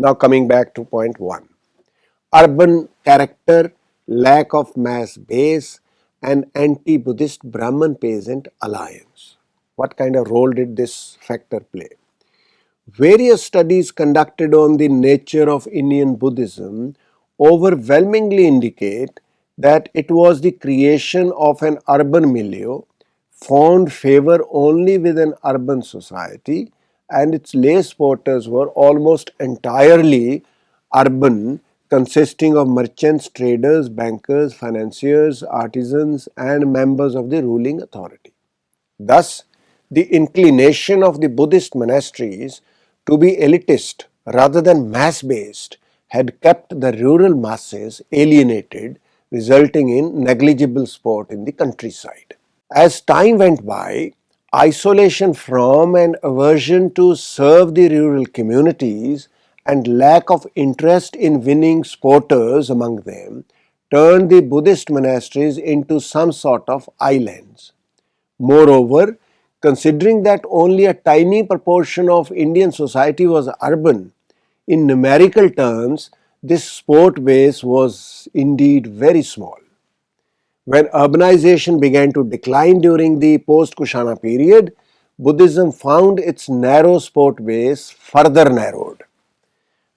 Now coming back to point 1. Urban character, lack of mass base, and anti-Buddhist Brahman-peasant alliance. What kind of role did this factor play? Various studies conducted on the nature of Indian Buddhism overwhelmingly indicate that it was the creation of an urban milieu, found favor only with an urban society, and its lay supporters were almost entirely urban, consisting of merchants, traders, bankers, financiers, artisans, and members of the ruling authority. Thus, the inclination of the Buddhist monasteries to be elitist rather than mass based had kept the rural masses alienated, resulting in negligible support in the countryside. As time went by, isolation from and aversion to serve the rural communities and lack of interest in winning supporters among them turned the Buddhist monasteries into some sort of islands. Moreover, considering that only a tiny proportion of Indian society was urban, in numerical terms, this support base was indeed very small. When urbanization began to decline during the post-Kushana period, Buddhism found its narrow support base further narrowed.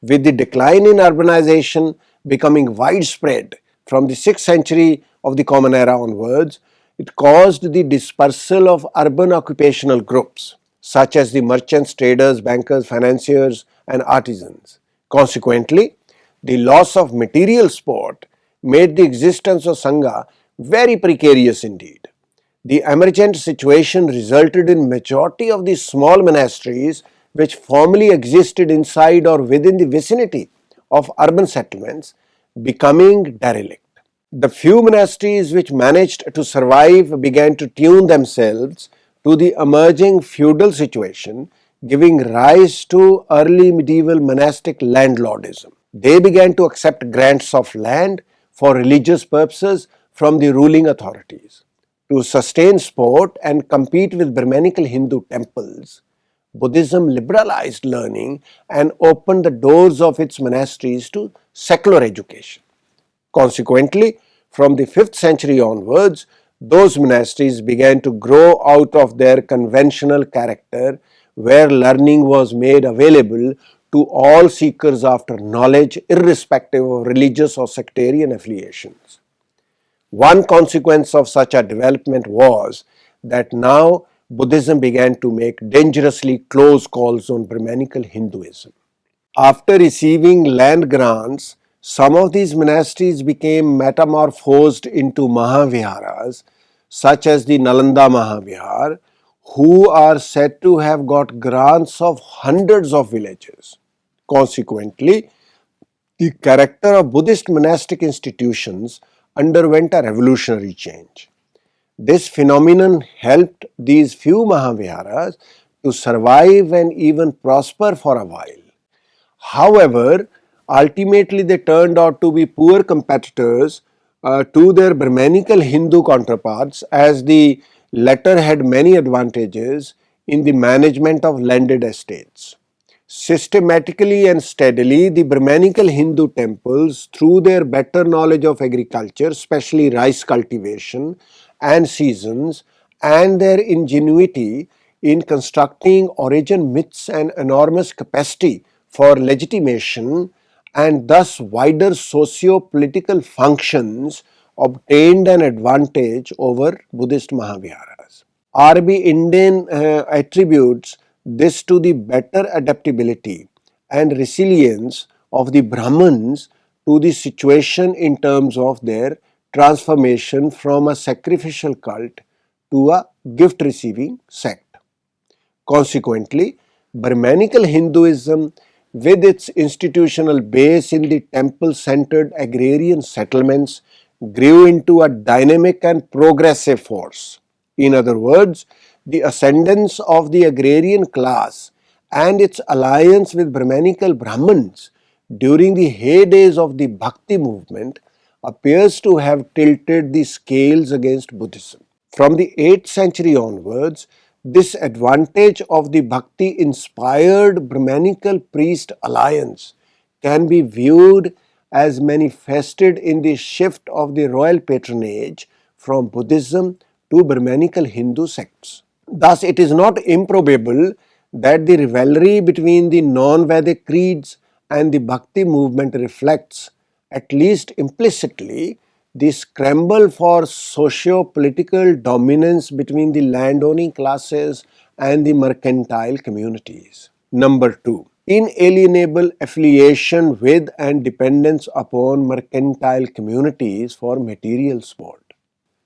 With the decline in urbanization becoming widespread from the 6th century of the Common Era onwards, it caused the dispersal of urban occupational groups such as the merchants, traders, bankers, financiers, and artisans. Consequently, the loss of material support made the existence of Sangha very precarious indeed. The emergent situation resulted in majority of the small monasteries which formerly existed inside or within the vicinity of urban settlements becoming derelict. The few monasteries which managed to survive began to tune themselves to the emerging feudal situation, giving rise to early medieval monastic landlordism. They began to accept grants of land for religious purposes from the ruling authorities. To sustain sport and compete with Brahmanical Hindu temples, Buddhism liberalized learning and opened the doors of its monasteries to secular education. Consequently, from the 5th century onwards, those monasteries began to grow out of their conventional character, where learning was made available to all seekers after knowledge, irrespective of religious or sectarian affiliations. One consequence of such a development was that now Buddhism began to make dangerously close calls on Brahmanical Hinduism. After receiving land grants, some of these monasteries became metamorphosed into Mahaviharas, such as the Nalanda Mahavihar, who are said to have got grants of hundreds of villages. Consequently, the character of Buddhist monastic institutions underwent a revolutionary change. This phenomenon helped these few Mahaviharas to survive and even prosper for a while. However, ultimately they turned out to be poor competitors to their Brahmanical Hindu counterparts, as the latter had many advantages in the management of landed estates. Systematically and steadily, the Brahmanical Hindu temples, through their better knowledge of agriculture, especially rice cultivation and seasons, and their ingenuity in constructing origin myths and enormous capacity for legitimation and thus wider socio-political functions, obtained an advantage over Buddhist Mahaviharas. R.B. Indian attributes this to the better adaptability and resilience of the Brahmins to the situation in terms of their transformation from a sacrificial cult to a gift receiving sect. Consequently, Brahmanical Hinduism, with its institutional base in the temple-centered agrarian settlements, grew into a dynamic and progressive force. In other words, the ascendance of the agrarian class and its alliance with Brahmanical Brahmins during the heydays of the Bhakti movement appears to have tilted the scales against Buddhism. From the 8th century onwards, this advantage of the Bhakti-inspired Brahmanical priest alliance can be viewed as manifested in the shift of the royal patronage from Buddhism to Brahmanical Hindu sects. Thus, it is not improbable that the rivalry between the non-Vedic creeds and the Bhakti movement reflects, at least implicitly, the scramble for socio-political dominance between the landowning classes and the mercantile communities. Number 2. Inalienable affiliation with and dependence upon mercantile communities for material support.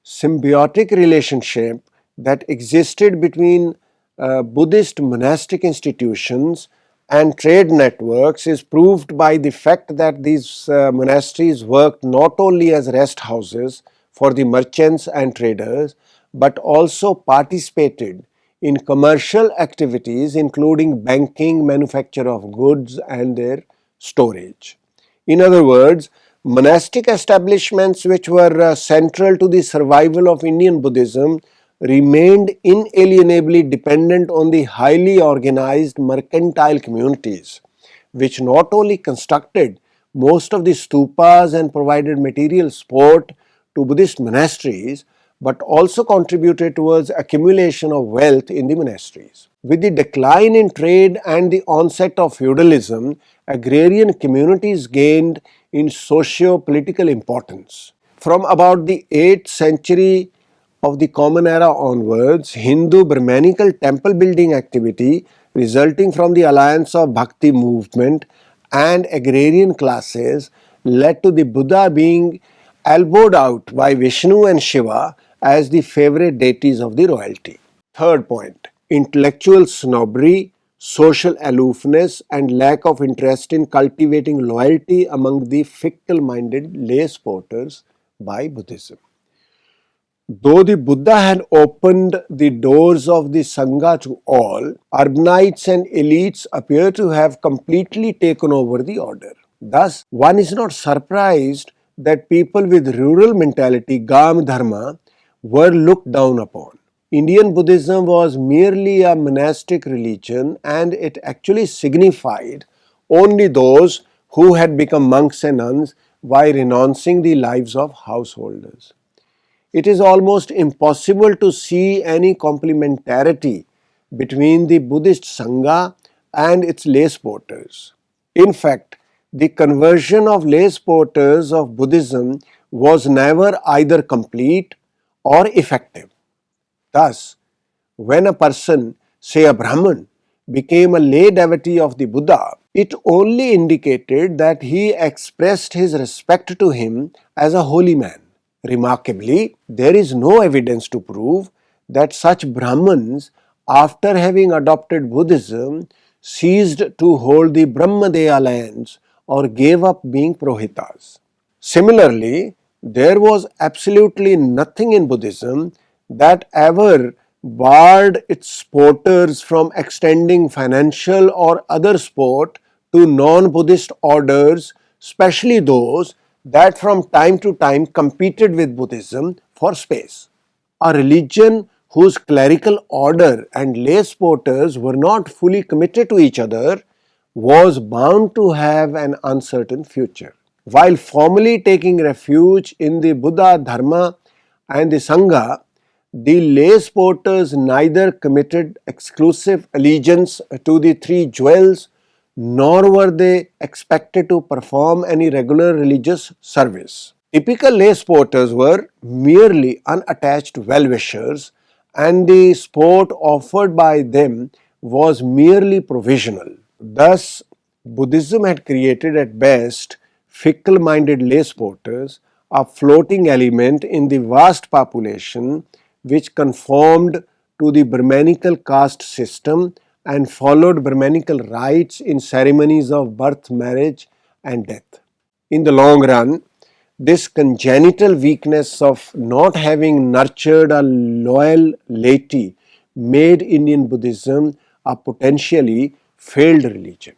Symbiotic relationship that existed between Buddhist monastic institutions and trade networks is proved by the fact that these monasteries worked not only as rest houses for the merchants and traders, but also participated in commercial activities including banking, manufacture of goods and their storage. In other words, monastic establishments which were central to the survival of Indian Buddhism remained inalienably dependent on the highly organized mercantile communities, which not only constructed most of the stupas and provided material support to Buddhist monasteries, but also contributed towards accumulation of wealth in the monasteries. With the decline in trade and the onset of feudalism, agrarian communities gained in socio-political importance. From about the 8th century of the Common Era onwards, Hindu Brahmanical temple building activity resulting from the alliance of Bhakti movement and agrarian classes led to the Buddha being elbowed out by Vishnu and Shiva as the favorite deities of the royalty. Third point, intellectual snobbery, social aloofness and lack of interest in cultivating loyalty among the fickle-minded lay supporters by Buddhism. Though the Buddha had opened the doors of the Sangha to all, urbanites and elites appear to have completely taken over the order. Thus, one is not surprised that people with rural mentality, Gam Dharma, were looked down upon. Indian Buddhism was merely a monastic religion and it actually signified only those who had become monks and nuns while renouncing the lives of householders. It is almost impossible to see any complementarity between the Buddhist Sangha and its lay supporters. In fact, the conversion of lay supporters of Buddhism was never either complete or effective. Thus, when a person, say a Brahmin, became a lay devotee of the Buddha, it only indicated that he expressed his respect to him as a holy man. Remarkably, there is no evidence to prove that such Brahmins, after having adopted Buddhism, ceased to hold the Brahmadeya lands or gave up being Purohitas. Similarly, there was absolutely nothing in Buddhism that ever barred its supporters from extending financial or other support to non-Buddhist orders, especially those that from time to time competed with Buddhism for space. A religion whose clerical order and lay supporters were not fully committed to each other was bound to have an uncertain future. While formally taking refuge in the Buddha Dharma and the Sangha, the lay supporters neither committed exclusive allegiance to the three jewels nor were they expected to perform any regular religious service. Typical lay supporters were merely unattached well-wishers and the support offered by them was merely provisional. Thus, Buddhism had created at best fickle-minded lay supporters, a floating element in the vast population which conformed to the Brahmanical caste system and followed Brahmanical rites in ceremonies of birth, marriage and death. In the long run, this congenital weakness of not having nurtured a loyal laity made Indian Buddhism a potentially failed religion.